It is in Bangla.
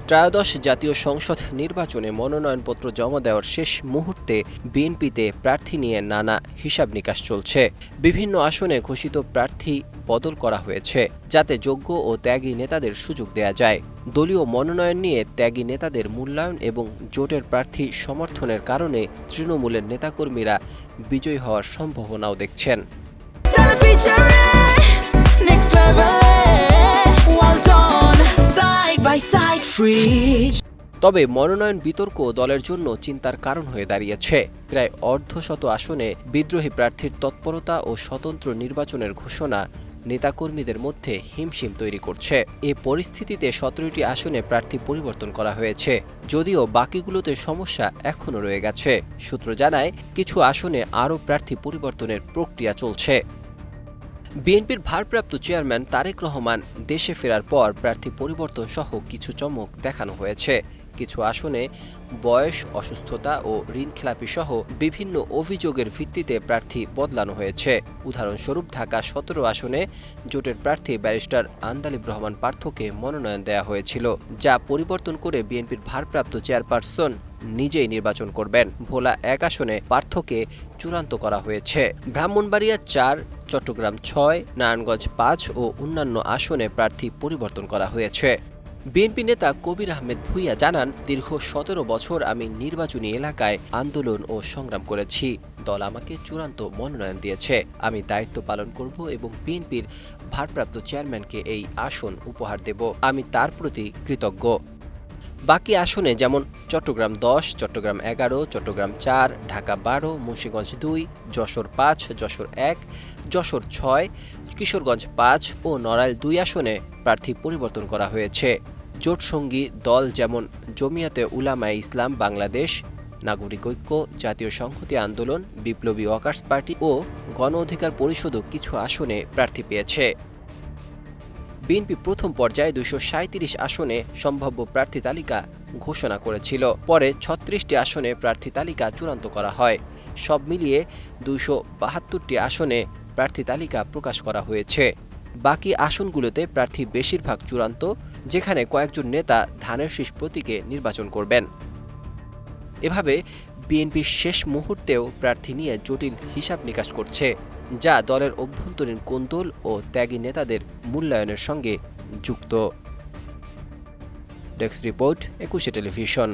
ত্রয়োদশ জাতীয় সংসদ নির্বাচনে মনোনয়নপত্র জমা দেওয়ার শেষ মুহূর্তে বিএনপিতে প্রার্থী নিয়ে নানা হিসাব নিকাশ চলছে। বিভিন্ন আসনে ঘোষিত প্রার্থী বদল করা হয়েছে, যাতে যোগ্য ও ত্যাগী নেতাদের সুযোগ দেয়া যায়। দলীয় মনোনয়ন নিয়ে ত্যাগী নেতাদের মূল্যায়ন এবং জোটের প্রার্থী সমর্থনের কারণে তৃণমূলের নেতাকর্মীরা বিজয়ী হওয়ার সম্ভাবনাও দেখছেন। তবে মনোনয়ন বিতর্ক দলের জন্য চিন্তার কারণ হয়ে দাঁড়িয়েছে। প্রায় অর্ধশত আসনে বিদ্রোহী প্রার্থীর তৎপরতা ও স্বতন্ত্র নির্বাচনের ঘোষণা নেতাকর্মীদের মধ্যে হিমশিম তৈরি করছে। এ পরিস্থিতিতে 17টি আসনে প্রার্থী পরিবর্তন করা হয়েছে, যদিও বাকিগুলোতে সমস্যা এখনও রয়ে গেছে। সূত্র জানায়, কিছু আসনে আরও প্রার্থী পরিবর্তনের প্রক্রিয়া চলছে। বিএনপির ভারপ্রাপ্ত চেয়ারম্যান তারেক রহমান দেশে ফেরার পর প্রার্থী পরিবর্তন সহ কিছু চমক দেখানো হয়েছে। কিছু আসনে বয়স, অসুস্থতা ও ঋণখেলাপি সহ বিভিন্ন অভিযোগের ভিত্তিতে প্রার্থী বদলানো হয়েছে। উদাহরণস্বরূপ ঢাকা 17 আসনে জোটের প্রার্থী ব্যারিস্টার আন্দালিব রহমান পার্থকে মনোনয়ন দেওয়া হয়েছিল, যা পরিবর্তন করে বিএনপির ভারপ্রাপ্ত চেয়ারপারসন নিজেই নির্বাচন করবেন। ভোলা 1 আসনে পার্থকে চূড়ান্ত করা হয়েছে। ব্রাহ্মণবাড়িয়া 4, চট্টগ্রাম 6, নারায়ণগঞ্জ 5 ও অন্যান্য আসনে প্রার্থী পরিবর্তন করা হয়েছে। বিএনপি নেতা কবির আহমেদ ভূঁইয়া জানান, দীর্ঘ 17 বছর আমি নির্বাচনী এলাকায় আন্দোলন ও সংগ্রাম করেছি। দল আমাকে চূড়ান্ত মনোনয়ন দিয়েছে। আমি দায়িত্ব পালন করব এবং বিএনপির ভারপ্রাপ্ত চেয়ারম্যানকে এই আসন উপহার দেব। আমি তার প্রতি কৃতজ্ঞ। বাকি আসনে যেমন চট্টগ্রাম 10, চট্টগ্রাম 11, চট্টগ্রাম 4, ঢাকা 12, মুন্সিগঞ্জ 2, যশোর 5, যশোর 1, যশোর 6, কিশোরগঞ্জ 5 ও নড়াইল 2 আসনে প্রার্থী পরিবর্তন করা হয়েছে। জোটসঙ্গী দল যেমন জমিয়াতে উলামায়ে ইসলাম বাংলাদেশ, নাগরিক ঐক্য, জাতীয় সংহতি আন্দোলন, বিপ্লবী ওয়ার্কার্স পার্টি ও গণ অধিকার পরিষদও কিছু আসনে প্রার্থী পেয়েছে। বিএনপি প্রথম পর্যায়ে 237 আসনে সম্ভাব্য প্রার্থী তালিকা ঘোষণা করেছিল। পরে 36টি আসনে প্রার্থী তালিকা চূড়ান্ত করা হয়। সব মিলিয়ে 272টি আসনে প্রার্থী তালিকা প্রকাশ করা হয়েছে। বাকি আসনগুলোতে প্রার্থী বেশিরভাগ চূড়ান্ত, যেখানে কয়েকজন নেতা ধানের শীষ প্রতীকে নির্বাচন করবেন। এভাবে বিএনপি শেষ মুহূর্তেও প্রার্থী নিয়ে জটিল হিসাব নিকাশ করছে, যা দলের অভ্যন্তরীণ কোন্দল ও ত্যাগী নেতাদের মূল্যায়নের সঙ্গে যুক্ত। Desk report, 21 television.